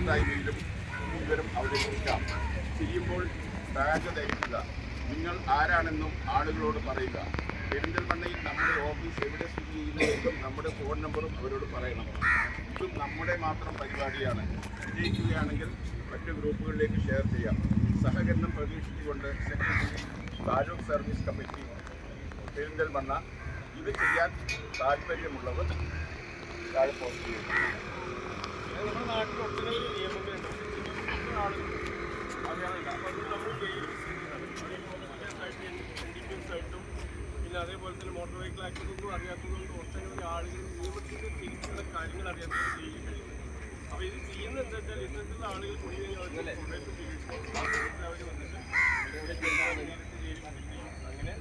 കൂട്ടായ്മയിലും ഇവരും അവതരിപ്പിക്കാം. ചെയ്യുമ്പോൾ ബാഗ് ധരിക്കുക. നിങ്ങൾ ആരാണെന്നും ആളുകളോട് പറയുക. പെരിന്തൽമണ്ണയിൽ നമ്മുടെ ഓഫീസ് എവിടെ സ്ഥിതി ചെയ്യുന്നതെന്നും നമ്മുടെ ഫോൺ നമ്പറും അവരോട് പറയണം. ഇത് നമ്മുടെ മാത്രം പരിപാടിയാണ്. വിജയിക്കുകയാണെങ്കിൽ മറ്റ് ഗ്രൂപ്പുകളിലേക്ക് ഷെയർ ചെയ്യാം. സഹകരണം പ്രതീക്ഷിച്ചുകൊണ്ട് secretary taluk service committee Perinthalmanna. ഇത് ചെയ്യാൻ താല്പര്യമുള്ളവർ താഴെ പോസ്റ്റ് ചെയ്യും. നമ്മുടെ നാട്ടിൽ ഒട്ടനവധി നിയമങ്ങളുണ്ട്. അറിയാറില്ല. അപ്പോൾ അത് നമ്മൾ ആയിട്ടും പിന്നെ അതേപോലെ തന്നെ മോട്ടോർ വെഹിക്കിൾ ആക്ടിനൊന്നും അറിയാത്തതുകൊണ്ട് ഒട്ടനവധി ആളുകൾ നിയമത്തിൻ്റെ തിരിച്ചുള്ള കാര്യങ്ങൾ അറിയാത്തത് ചെയ്യും. അപ്പോൾ ഇത് ചെയ്യുന്നത് എന്താ വെച്ചാൽ ഇന്നത്തെ ആളുകൾ കുടി അവർ വന്നിട്ട് അങ്ങനെ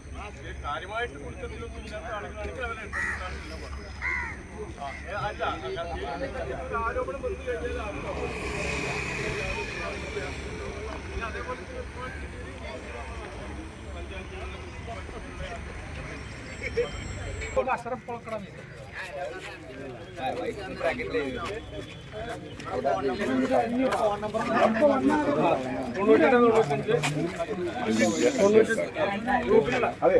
കാര്യമായിട്ട് കൊടുത്തതിലൊന്നും ഇല്ലാത്ത ആളുകളാണെങ്കിൽ അവരെ എടുത്തിട്ടാണ് പറഞ്ഞത്. അല്ല ആരോപണം വന്നു കഴിഞ്ഞാൽ പിന്നെ അതേപോലെ അഷറഫ് കൊളക്കട ഫോൺ നമ്പർ 98 ഗ്രൂപ്പിലുള്ള അതെ